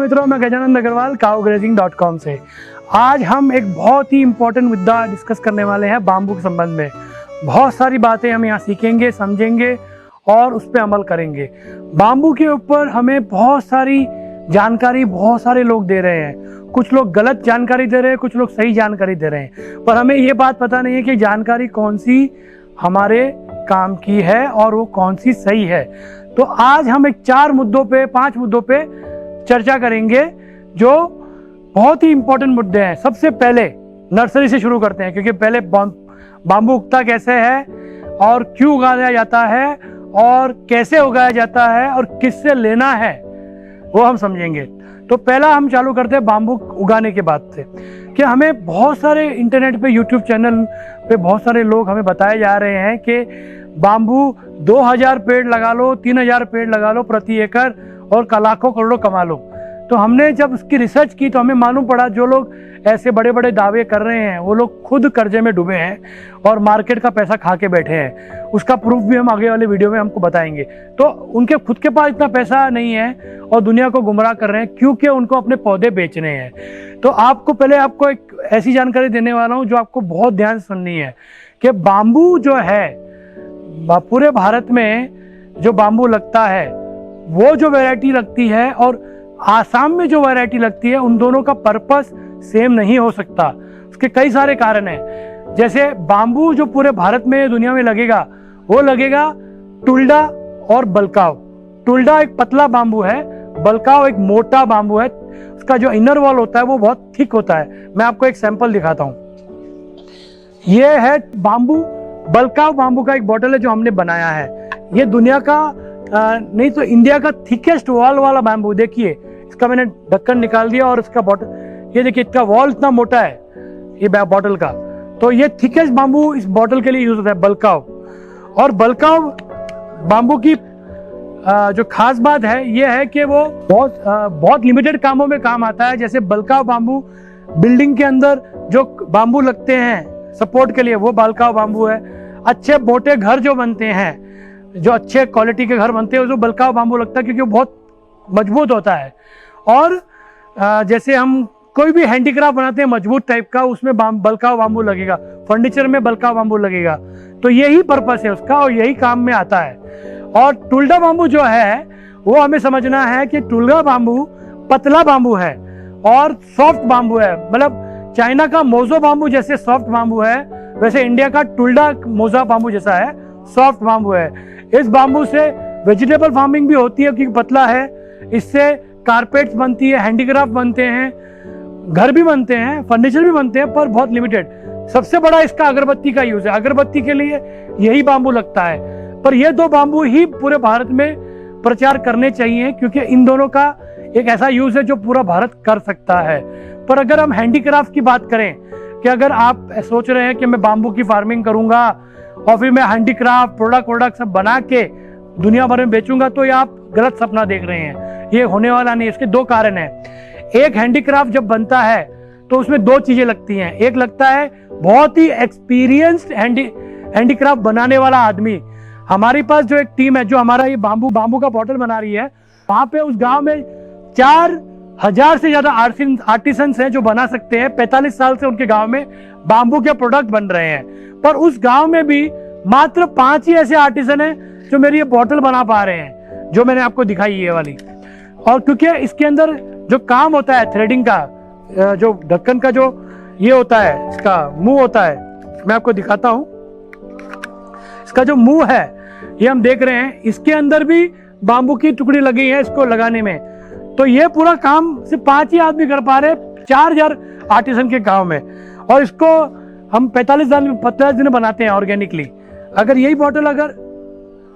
मित्रों, मैं गजानंद अग्रवाल cowgrazing.com से। आज हम एक बहुत ही इम्पोर्टेंट मुद्दा डिस्कस करने वाले हैं बाम्बू के संबंध में। बहुत सारी बातें हम यहाँ सीखेंगे, समझेंगे और उस पर अमल करेंगे। बाम्बू के ऊपर हमें बहुत सारी जानकारी बहुत सारे लोग दे रहे हैं। कुछ लोग गलत जानकारी दे रहे हैं, कुछ लोग सही जानकारी दे रहे हैं, पर हमें ये बात पता नहीं है कि जानकारी कौन सी हमारे काम की है और वो कौन सी सही है। तो आज हम एक 5 मुद्दों पे चर्चा करेंगे जो बहुत ही इंपॉर्टेंट मुद्दे हैं। सबसे पहले नर्सरी से शुरू करते हैं, क्योंकि पहले बाम्बू उगता कैसे है और क्यों उगाया जाता है और कैसे उगाया जाता है और किससे लेना है वो हम समझेंगे। तो पहला हम चालू करते हैं बाम्बू उगाने के बाद से, कि हमें बहुत सारे इंटरनेट पे यूट्यूब चैनल पे बहुत सारे लोग हमें बताए जा रहे हैं कि बाम्बू 2000 पेड़ लगा लो, 3000 पेड़ लगा लो प्रति एकड़ और लाखों करोड़ों कमा लो। तो हमने जब उसकी रिसर्च की तो हमें मालूम पड़ा जो लोग ऐसे बड़े बड़े दावे कर रहे हैं वो लोग खुद कर्जे में डूबे हैं और मार्केट का पैसा खा के बैठे हैं। उसका प्रूफ भी हम आगे वाले वीडियो में हमको बताएंगे। तो उनके खुद के पास इतना पैसा नहीं है और दुनिया को गुमराह कर रहे हैं क्योंकि उनको अपने पौधे बेचने हैं। तो आपको एक ऐसी जानकारी देने वाला हूँ जो आपको बहुत ध्यान से सुननी है कि बाम्बू जो है, पूरे भारत में जो बाम्बू लगता है वो जो वैरायटी लगती है और आसाम में जो वैरायटी लगती है, उन दोनों का पर्पस सेम नहीं हो सकता। उसके कई सारे कारण हैं। जैसे बाम्बू जो पूरे भारत में दुनिया में लगेगा वो लगेगा टुल्डा और बलकाव। टुल्डा एक पतला बाम्बू है, बलकाव एक मोटा बाम्बू है। उसका जो इनर वॉल होता है वो बहुत थिक होता है। मैं आपको एक सैंपल दिखाता हूँ। ये है बाम्बू, बलकाव बाम्बू का एक बॉटल है जो हमने बनाया है। ये दुनिया का नहीं तो इंडिया का थिकेस्ट वॉल वाला बाम्बू। देखिए इसका मैंने ढक्कन निकाल दिया और इसका बॉटल, ये देखिए इसका वॉल इतना मोटा है ये बॉटल का। तो ये थिकेस्ट बाम्बू इस बॉटल के लिए यूज होता है, बलकाव। और बलकाव बाम्बू की जो खास बात है ये है कि वो बहुत लिमिटेड कामों में काम आता है। जैसे बलकाव बाम्बू बिल्डिंग के अंदर जो बाम्बू लगते हैं सपोर्ट के लिए, वो बलकाव बाम्बू है। अच्छे मोटे घर जो बनते हैं, जो अच्छे क्वालिटी के घर बनते हैं, जो बलकाव बाम्बू लगता है क्योंकि वो बहुत मजबूत होता है। और जैसे हम कोई भी हैंडीक्राफ्ट बनाते हैं मजबूत टाइप का, उसमें बलकाव बाम्बू लगेगा। फर्नीचर में बलकाव बाम्बू लगेगा। तो यही पर्पस है उसका और यही काम में आता है। और टुल्डा बाम्बू जो है वो हमें समझना है कि टुल्डा बाम्बू पतला बाम्बू है और सॉफ्ट बाम्बू है। मतलब चाइना का मोजो बाम्बू जैसे सॉफ्ट बाम्बू है, वैसे इंडिया का टुल्डा मोजा बाम्बू जैसा है, सॉफ्ट बाम्बू है। इस बाम्बू से वेजिटेबल फार्मिंग भी होती है क्योंकि पतला है। इससे कारपेट्स बनती है, हैंडीक्राफ्ट बनते हैं, घर भी बनते हैं, फर्नीचर भी बनते हैं, पर बहुत लिमिटेड। सबसे बड़ा इसका अगरबत्ती का यूज है। अगरबत्ती के लिए यही बाम्बू लगता है। पर ये दो बाम्बू ही पूरे भारत में प्रचार करने चाहिए क्योंकि इन दोनों का एक ऐसा यूज है जो पूरा भारत कर सकता है। पर अगर हम हैंडीक्राफ्ट की बात करें कि अगर आप सोच रहे हैं कि मैं बाम्बू की फार्मिंग करूंगा और फिर मैं हैंडीक्राफ्ट प्रोडक्ट सब बना के दुनिया भर में बेचूंगा, तो ये आप गलत सपना देख रहे हैं। ये होने वाला नहीं। इसके दो कारण हैं। एक, हैंडीक्राफ्ट जब बनता है तो उसमें दो चीजें लगती हैं। एक लगता है बहुत ही एक्सपीरियंस्ड हैंडीक्राफ्ट बनाने वाला आदमी। हमारे पास जो एक टीम है जो हमारा ये बाम्बू का बॉटल बना रही है, वहां पे उस गांव में 4000 से ज्यादा आर्टिसंस हैं जो बना सकते हैं। 45 साल से उनके गांव में बाम्बू के प्रोडक्ट बन रहे हैं। पर उस गांव में भी मात्र 5 ही ऐसे आर्टिसन हैं जो मेरी ये बॉटल बना पा रहे हैं, जो मैंने आपको दिखाई ये वाली। और क्योंकि इसके अंदर जो काम होता है थ्रेडिंग का, जो ढक्कन का जो ये होता है, इसका मुंह होता है, मैं आपको दिखाता हूं। इसका जो मुंह है ये हम देख रहे हैं, इसके अंदर भी बाम्बू की टुकड़ी लगी है इसको लगाने में। तो ये पूरा काम सिर्फ 5 ही आदमी कर पा रहे, 4000 आर्टिसन के गांव में। और इसको हम 45 दिन बनाते हैं ऑर्गेनिकली। अगर यही बॉटल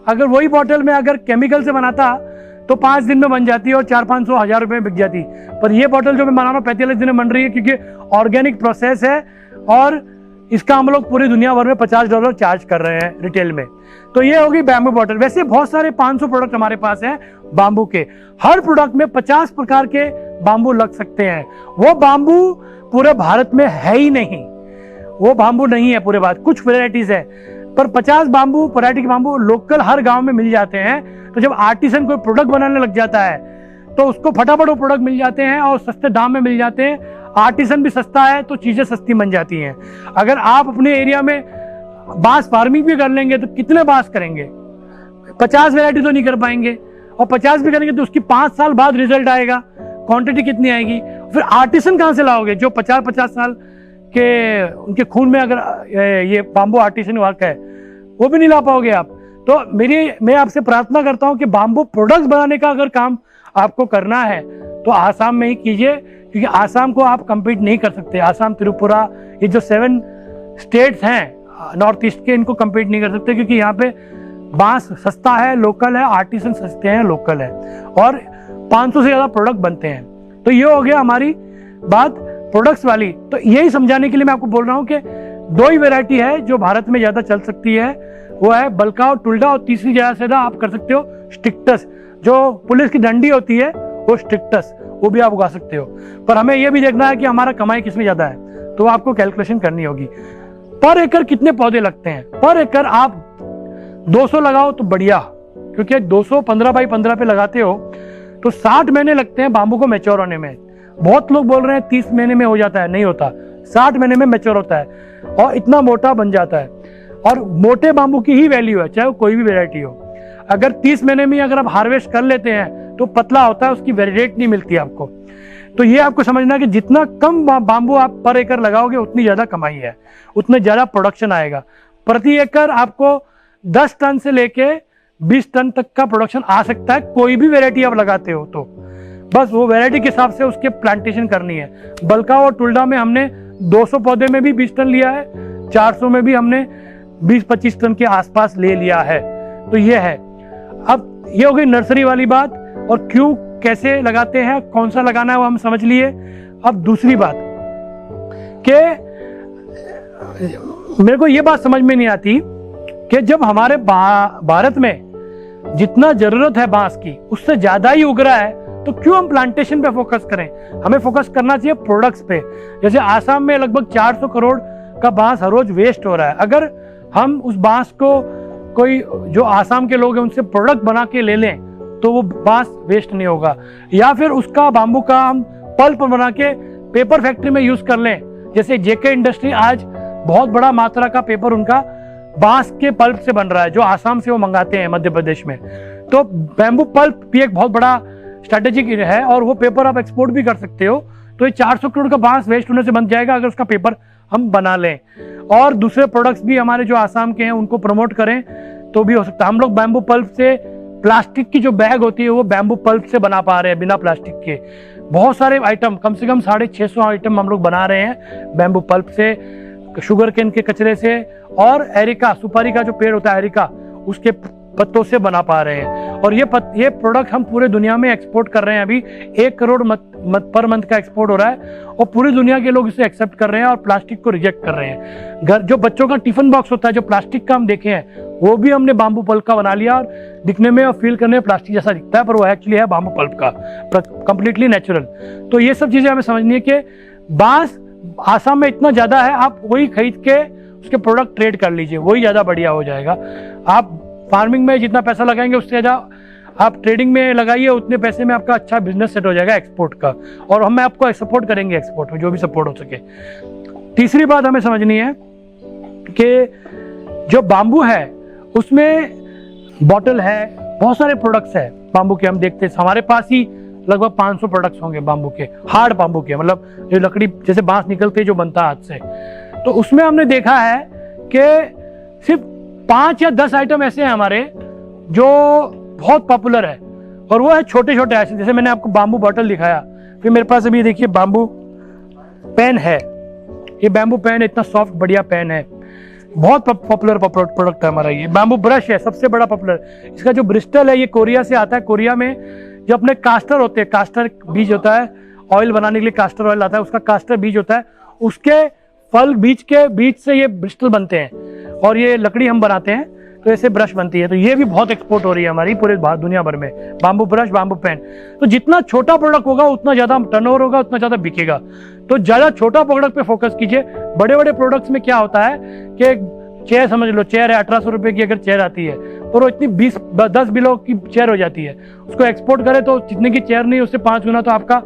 अगर वही बॉटल में अगर केमिकल से बनाता तो 5 दिन में बन जाती है और 400-500 1000 रुपए में बिक जाती। पर ये बॉटल जो मैं बना रहा हूँ 45 दिन में बन रही है क्योंकि ऑर्गेनिक प्रोसेस है और इसका हम लोग पूरी दुनिया भर में $50 चार्ज कर रहे हैं रिटेल में। तो ये होगी बैम्बू बॉटल। वैसे बहुत सारे 500 प्रोडक्ट हमारे पास हैं बाम्बू के। हर प्रोडक्ट में 50 प्रकार के बाम्बू लग सकते हैं। वो बाम्बू पूरे भारत में है ही नहीं, वो बाम्बू नहीं है पूरे भारत। कुछ वेराइटीज है पर 50 बाम्बू वैरायटी के बाम्बू लोकल हर गांव में मिल जाते हैं। तो जब आर्टिसन कोई प्रोडक्ट बनाने लग जाता है तो उसको फटाफट वो प्रोडक्ट मिल जाते हैं और सस्ते दाम में मिल जाते हैं। आर्टिसन भी सस्ता है तो चीज़ें सस्ती बन जाती हैं। अगर आप अपने एरिया में बांस फार्मिंग भी कर लेंगे तो कितने बांस करेंगे? 50 वैरायटी तो नहीं कर पाएंगे, और 50 भी करेंगे तो उसकी 5 साल बाद रिजल्ट आएगा, क्वांटिटी कितनी आएगी? फिर आर्टिसन कहाँ से लाओगे जो 50-50 साल के उनके खून में अगर ये बाम्बू आर्टिसन वर्क है, वो भी नहीं ला पाओगे आप। तो मैं आपसे प्रार्थना करता हूँ कि बाम्बू प्रोडक्ट्स बनाने का अगर काम आपको करना है तो आसाम में ही कीजिए, क्योंकि आसाम को आप कम्पीट नहीं कर सकते। आसाम, त्रिपुरा, ये जो 7 स्टेट्स हैं नॉर्थ ईस्ट के, इनको कम्पीट नहीं कर सकते, क्योंकि यहाँ पे बांस सस्ता है, लोकल है, आर्टिसन सस्ते हैं, लोकल है, और 500 से ज़्यादा प्रोडक्ट बनते हैं। तो ये हो गया हमारी बात प्रोडक्ट्स वाली। तो यही समझाने के लिए मैं आपको बोल रहा हूँ कि 2 ही वैरायटी है जो भारत में ज़्यादा चल सकती है, वो है बल्का और टुल्डा, और तीसरी ज़्यादा से ज़्यादा आप कर सकते हो स्टिक्टस, जो पुलिस की डंडी होती है वो स्टिक्टस, वो भी आप उगा सकते हो। पर हमें ये भी देखना है कि हमारा कमाई किसमें ज़्यादा है, तो आपको कैलकुलेशन करनी होगी। पर एकड़ कितने पौधे लगते हैं? पर एकड़ आप 200 लगाओ तो बढ़िया, क्योंकि 200 15 बाई 15 पे लगाते हो तो 60 महीने लगते हैं बाम्बू को मैच्योर होने में। बहुत लोग बोल रहे हैं 30 महीने में हो जाता है, नहीं होता, 60 महीने में मैच्योर होता है और इतना मोटा बन जाता है। और मोटे बाम्बू की ही वैल्यू है, चाहे वो कोई भी वैरायटी हो। अगर 30 महीने में अगर आप हार्वेस्ट कर लेते हैं तो पतला होता है, उसकी रेट नहीं मिलती आपको। तो ये आपको समझना है कि जितना कम बाम्बू आप पर एकड़ लगाओगे उतनी ज्यादा कमाई है, उतना ज्यादा प्रोडक्शन आएगा। प्रति एकड़ आपको 10 टन से लेके 20 टन तक का प्रोडक्शन आ सकता है, कोई भी वैरायटी आप लगाते हो तो। बस वो वैरायटी के हिसाब से उसके प्लांटेशन करनी है। बल्का और टुल्डा में हमने 200 पौधे में भी 20 टन लिया है, 400 में भी हमने 20-25 टन के आसपास ले लिया है। तो ये है। अब ये हो गई नर्सरी वाली बात, और क्यों कैसे लगाते हैं, कौन सा लगाना है वो हम समझ लिए। अब दूसरी बात कि मेरे को ये बात समझ में नहीं आती कि जब हमारे भारत में जितना जरूरत है बांस की उससे ज्यादा ही उग रहा है, तो क्यों हम प्लांटेशन पे फोकस करें? हमें फोकस करना चाहिए प्रोडक्ट्स पे। जैसे आसाम में लगभग 400 करोड़ का बांस हर रोज वेस्ट हो रहा है। अगर हम उस बांस को कोई जो आसाम के लोग हैं उनसे प्रोडक्ट बना के ले लें तो वो बांस वेस्ट नहीं होगा। या फिर उसका बाम्बू का हम पल्प बना के पेपर फैक्ट्री में यूज कर लें। जैसे जेके इंडस्ट्री आज बहुत बड़ा मात्रा का पेपर उनका बांस के पल्प से बन रहा है, जो आसाम से वो मंगाते हैं मध्य प्रदेश में। तो बैम्बू पल्प भी एक बहुत बड़ा स्ट्रेटेजिक है, और वो पेपर आप एक्सपोर्ट भी कर सकते हो। तो ये 400 करोड़ का बांस वेस्ट होने से बन जाएगा अगर उसका पेपर हम बना लें। और दूसरे प्रोडक्ट्स भी हमारे जो आसाम के हैं उनको प्रमोट करें तो भी हो सकता है। हम लोग बैम्बू पल्प से प्लास्टिक की जो बैग होती है वो बैम्बू पल्प से बना पा रहे हैं, बिना प्लास्टिक के। बहुत सारे आइटम, कम से कम 650 आइटम हम लोग बना रहे हैं बैम्बू पल्प से, शुगर केन के कचरे से, और एरिका, सुपारी का जो पेड़ होता है एरिका, उसके पत्तों से बना पा रहे हैं। और ये प्रोडक्ट हम पूरे दुनिया में एक्सपोर्ट कर रहे हैं। अभी 1 करोड़ पर मंथ का एक्सपोर्ट हो रहा है, और पूरी दुनिया के लोग इसे एक्सेप्ट कर रहे हैं और प्लास्टिक को रिजेक्ट कर रहे हैं। घर जो बच्चों का टिफिन बॉक्स होता है जो प्लास्टिक का हम देखे हैं, वो भी हमने बाम्बू पल्प का बना लिया, और दिखने में और फील करने में प्लास्टिक जैसा दिखता है, पर वो एक्चुअली है बाम्बू पल्प का, कंप्लीटली नेचुरल। तो ये सब चीजें हमें समझनी है कि बांस आसाम में इतना ज्यादा है, आप वही खरीद के उसके प्रोडक्ट ट्रेड कर लीजिए, वही ज्यादा बढ़िया हो जाएगा। आप फार्मिंग में जितना पैसा लगाएंगे उससे ज्यादा आप ट्रेडिंग में लगाइए, उतने पैसे में आपका अच्छा बिजनेस सेट हो जाएगा एक्सपोर्ट का, और हम आपको सपोर्ट करेंगे एक्सपोर्ट में, जो भी सपोर्ट हो सके। तीसरी बात हमें समझनी है कि जो बाम्बू है उसमें बॉटल है, बहुत सारे प्रोडक्ट्स है बाम्बू के। हम देखते हैं हमारे पास ही लगभग 500 प्रोडक्ट्स होंगे बाम्बू के, हार्ड बाम्बू के, मतलब जो लकड़ी जैसे बांस निकलते है जो बनता है हाथ से। तो उसमें हमने देखा है कि सिर्फ 5 या 10 आइटम ऐसे हैं हमारे जो बहुत पॉपुलर है, और वो है छोटे छोटे ऐसे। जैसे मैंने आपको बाम्बू बॉटल दिखाया, फिर मेरे पास अभी देखिए बाम्बू पेन है। ये बैम्बू पेन इतना सॉफ्ट बढ़िया पेन है, बहुत पॉपुलर प्रोडक्ट है हमारा। ये बैम्बू ब्रश है सबसे बड़ा पॉपुलर। इसका जो ब्रिस्टल है ये कोरिया से आता है। कोरिया में जो अपने कास्टर होते हैं, कास्टर बीज होता है, ऑयल बनाने के लिए कास्टर ऑयल आता है, उसका कास्टर बीज होता है, उसके फल बीज के बीज से ये ब्रिस्टल बनते हैं, और ये लकड़ी हम बनाते हैं, तो ऐसे ब्रश बनती है। तो ये भी बहुत एक्सपोर्ट हो रही है हमारी पूरे दुनिया भर में, बाम्बू ब्रश, बाम्बू पेन। तो जितना छोटा प्रोडक्ट होगा उतना ज्यादा टर्नओवर होगा, उतना ज्यादा बिकेगा। तो ज्यादा छोटा प्रोडक्ट पे फोकस कीजिए। बड़े बड़े प्रोडक्ट्स में क्या होता है कि चेयर समझ लो, चेयर है 1800 रुपए की अगर चेयर आती है, और वो इतनी 10 बिलो की चेयर हो जाती है। उसको एक्सपोर्ट करें तो जितने की चेयर नहीं उससे 5 गुना तो आपका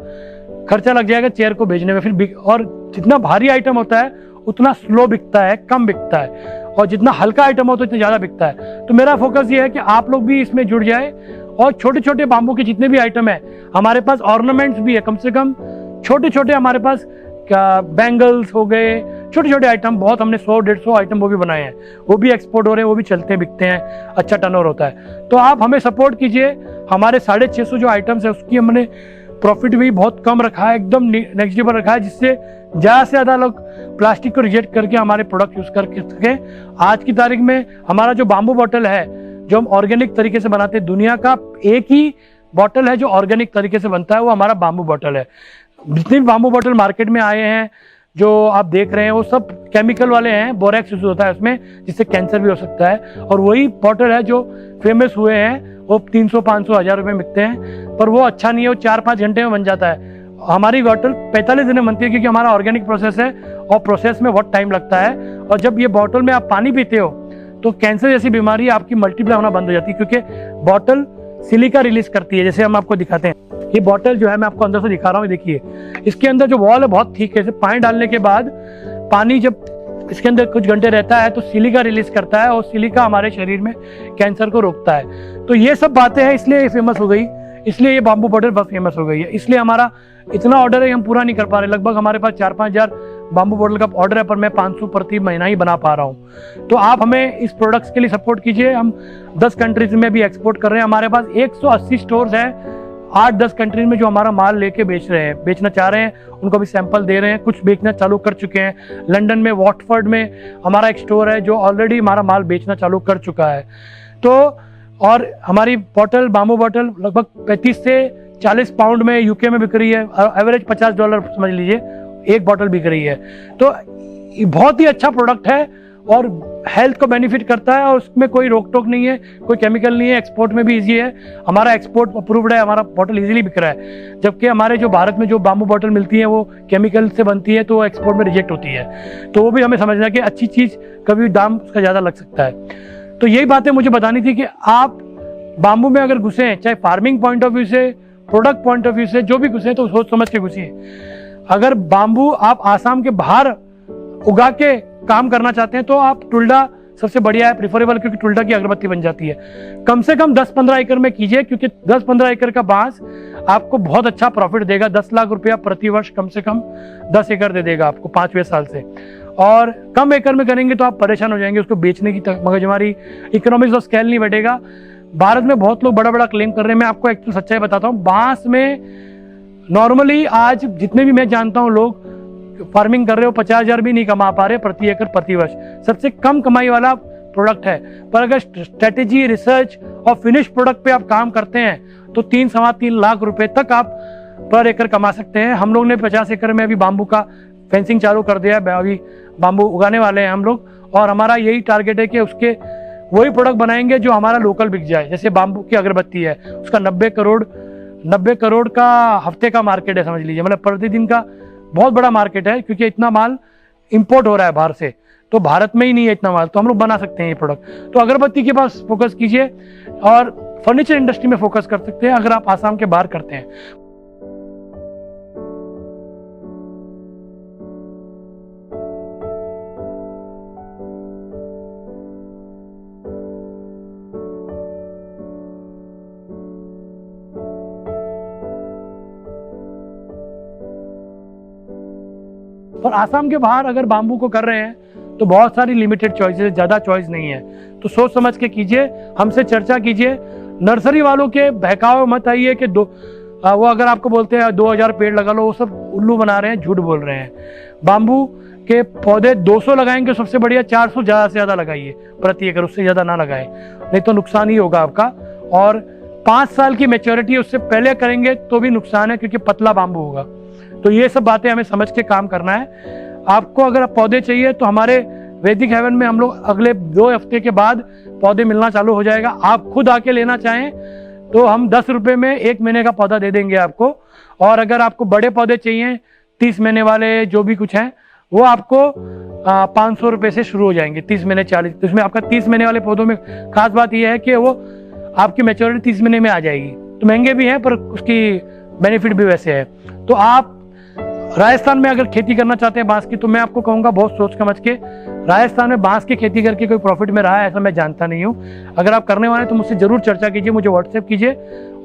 खर्चा लग जाएगा चेयर को भेजने में। फिर और जितना भारी आइटम होता है उतना स्लो बिकता है, कम बिकता है, और जितना हल्का आइटम हो तो इतना ज़्यादा बिकता है। तो मेरा फोकस ये है कि आप लोग भी इसमें जुड़ जाए और छोटे छोटे बाम्बू के जितने भी आइटम है, हमारे पास ऑर्नामेंट्स भी है, कम से कम छोटे छोटे हमारे पास क्या बैंगल्स हो गए, छोटे छोटे आइटम बहुत हमने 100-150 आइटम वो भी बनाए हैं, वो भी एक्सपोर्ट हो रहे हैं, वो भी चलते हैं, बिकते हैं, अच्छा टर्नओवर होता है। तो आप हमें सपोर्ट कीजिए। हमारे 650 जो आइटम्स है उसकी हमने प्रॉफिट भी बहुत कम रखा है, एकदम नेगेटिव रखा है, जिससे ज़्यादा से ज़्यादा लोग प्लास्टिक को रिजेक्ट करके हमारे प्रोडक्ट यूज़ करके सकें। आज की तारीख में हमारा जो बाम्बू बॉटल है जो हम ऑर्गेनिक तरीके से बनाते हैं, दुनिया का एक ही बॉटल है जो ऑर्गेनिक तरीके से बनता है, वो हमारा बाम्बू बॉटल है। जितने भी बाम्बू बॉटल मार्केट में आए हैं जो आप देख रहे हैं वो सब केमिकल वाले हैं, बोरेक्स यूज होता है उसमें, जिससे कैंसर भी हो सकता है। और वही बॉटल है जो फेमस हुए हैं, वो 300, 500, 1000 रुपये मिलते हैं, पर वो अच्छा नहीं है, वो 4-5 घंटे में बन जाता है। हमारी बॉटल 45 दिन में बनती है, क्योंकि हमारा ऑर्गेनिक प्रोसेस है और प्रोसेस में बहुत टाइम लगता है। और जब ये बॉटल में आप पानी पीते हो तो कैंसर जैसी बीमारी आपकी मल्टीप्लाई होना बंद हो जाती है, क्योंकि बॉटल सिलिका रिलीज करती है। जैसे हम आपको दिखाते हैं, ये बॉटल जो है मैं आपको अंदर से दिखा रहा हूँ, देखिए इसके अंदर जो वॉल है बहुत ठीक है। पानी डालने के बाद पानी जब इसके अंदर कुछ घंटे रहता है तो सिलिका रिलीज करता है, और सिलिका हमारे शरीर में कैंसर को रोकता है। तो ये सब बातें हैं, इसलिए ये फेमस हो गई, इसलिए ये बाम्बू बॉटल बहुत फेमस हो गई है। इसलिए हमारा इतना ऑर्डर है, हम पूरा नहीं कर पा रहे। लगभग हमारे पास 4-5 हज़ार बाम्बू बॉटल का ऑर्डर है, पर मैं 500 प्रति महीना ही बना पा रहा हूँ। तो आप हमें इस प्रोडक्ट्स के लिए सपोर्ट कीजिए। हम 10 कंट्रीज में भी एक्सपोर्ट कर रहे हैं। हमारे पास 180 स्टोर्स हैं 8-10 कंट्रीज में, जो हमारा माल लेके बेचना चाह रहे हैं, उनको भी सैंपल दे रहे हैं। कुछ बेचना चालू कर चुके हैं। लंदन में, वॉटफोर्ड में हमारा एक स्टोर है जो ऑलरेडी हमारा माल बेचना चालू कर चुका है। तो और हमारी बॉटल, बाम्बू बॉटल लगभग 35 से 40 पाउंड में यूके में बिक रही है, एवरेज $50 समझ लीजिए एक बॉटल बिक रही है। तो ये बहुत ही अच्छा प्रोडक्ट है और हेल्थ को बेनिफिट करता है, और उसमें कोई रोक टोक नहीं है, कोई केमिकल नहीं है, एक्सपोर्ट में भी इजी है। हमारा एक्सपोर्ट अप्रूव्ड है, हमारा बॉटल इजीली बिक रहा है। जबकि हमारे जो भारत में जो बाम्बू बॉटल मिलती है वो केमिकल से बनती है, तो वो एक्सपोर्ट में रिजेक्ट होती है। तो वो भी हमें समझना है कि अच्छी चीज़ कभी दाम उसका ज़्यादा लग सकता है। तो यही बातें मुझे बतानी थी कि आप बाम्बू में अगर घुसे, चाहे फार्मिंग पॉइंट ऑफ व्यू से, प्रोडक्ट पॉइंट ऑफ व्यू से, जो भी घुसे, तो सोच समझ के घुसिए। अगर बाम्बू आप आसाम के बाहर उगा के काम करना चाहते हैं तो आप टुल्डा सबसे बढ़िया है, प्रिफरेबल, क्योंकि टुल्डा की अगरबत्ती बन जाती है। कम से कम 10-15 एकड़ में कीजिए, क्योंकि 10-15 एकड़ का बांस आपको बहुत अच्छा प्रॉफिट देगा। 10 लाख रुपया प्रति वर्ष कम से कम 10 एकड़ दे देगा आपको 5वें साल से। और कम एकड़ में करेंगे तो आप परेशान हो जाएंगे, उसको बेचने की मगजमारी, इकोनॉमिक्स ऑफ स्केल नहीं बैठेगा। भारत में बहुत लोग बड़ा बड़ा क्लेम कर रहे हैं। मैं आपको एक सच्चाई बताता हूँ, बांस में नॉर्मली आज जितने भी मैं जानता हूँ लोग फार्मिंग कर रहे हो 50,000 भी नहीं कमा पा रहे प्रति एकड़ प्रति वर्ष। सबसे कम कमाई वाला प्रोडक्ट है। पर अगर स्ट्रेटेजी, रिसर्च और फिनिश प्रोडक्ट पे आप काम करते हैं तो 3-3.25 लाख रुपए तक आप पर एकड़ कमा सकते हैं। हम लोग ने 50 एकड़ में अभी बाम्बू का फेंसिंग चालू कर दिया है, अभी बाम्बू उगाने वाले हैं हम लोग, और हमारा यही टारगेट है कि उसके वही प्रोडक्ट बनाएंगे जो हमारा लोकल बिक जाए। जैसे बाम्बू की अगरबत्ती है, उसका 90 करोड़ का हफ्ते का मार्केट है, समझ लीजिए, मतलब प्रतिदिन का बहुत बड़ा मार्केट है, क्योंकि इतना माल इंपोर्ट हो रहा है बाहर से, तो भारत में ही नहीं है इतना माल, तो हम लोग बना सकते हैं ये प्रोडक्ट। तो अगरबत्ती के पास फोकस कीजिए और फर्नीचर इंडस्ट्री में फोकस कर सकते हैं अगर आप आसाम के बाहर करते हैं। और आसाम के बाहर अगर बाम्बू को कर रहे हैं तो बहुत सारी लिमिटेड चॉइसेस, ज़्यादा चॉइस नहीं है, तो सोच समझ के कीजिए, हमसे चर्चा कीजिए। नर्सरी वालों के बहकावे मत आइए कि वो अगर आपको बोलते हैं 2000 पेड़ लगा लो, वो सब उल्लू बना रहे हैं, झूठ बोल रहे हैं। बाम्बू के पौधे 200 लगाएंगे सबसे बढ़िया, 400 ज़्यादा से ज़्यादा लगाइए प्रति एकड़, उससे ज़्यादा ना लगाएं, नहीं तो नुकसान ही होगा आपका। और 5 साल की मैच्योरिटी उससे पहले करेंगे तो भी नुकसान है, क्योंकि पतला बाम्बू होगा। तो ये सब बातें हमें समझ के काम करना है। आपको अगर पौधे चाहिए तो हमारे वैदिक हेवन में हम लोग अगले 2 हफ्ते के बाद पौधे मिलना चालू हो जाएगा। आप खुद आके लेना चाहें तो हम 10 रुपये में 1 महीने का पौधा दे देंगे आपको। और अगर आपको बड़े पौधे चाहिए 30 महीने वाले, जो भी कुछ हैं, वो आपको 500 रुपये से शुरू हो जाएंगे, 30 महीने 40। तो इसमें आपका 30 महीने वाले पौधों में खास बात यह है कि वो आपकी मैच्योरिटी 30 महीने में आ जाएगी। तो महंगे भी हैं पर उसकी बेनिफिट भी वैसे है। तो आप राजस्थान में अगर खेती करना चाहते हैं बांस की, तो मैं आपको कहूँगा बहुत सोच समझ के। राजस्थान में बांस की खेती करके कोई प्रॉफिट में रहा है ऐसा मैं जानता नहीं हूँ। अगर आप करने वाले हैं तो मुझसे जरूर चर्चा कीजिए, मुझे व्हाट्सएप कीजिए।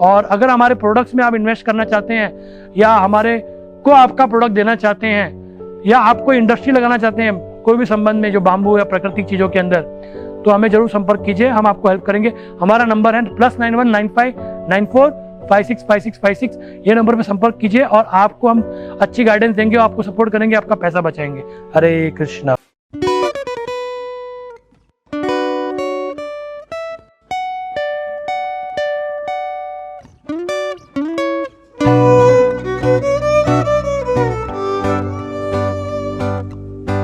और अगर हमारे प्रोडक्ट्स में आप इन्वेस्ट करना चाहते हैं या हमारे को आपका प्रोडक्ट देना चाहते हैं या आपको इंडस्ट्री लगाना चाहते हैं कोई भी संबंध में जो बाम्बू या प्राकृतिक चीज़ों के अंदर, तो हमें जरूर संपर्क कीजिए, हम आपको हेल्प करेंगे। हमारा नंबर है +91 95 94 56 56 56। ये नंबर पे संपर्क कीजिए और आपको हम अच्छी गाइडेंस देंगे और आपको सपोर्ट करेंगे, आपका पैसा बचाएंगे। हरे कृष्णा।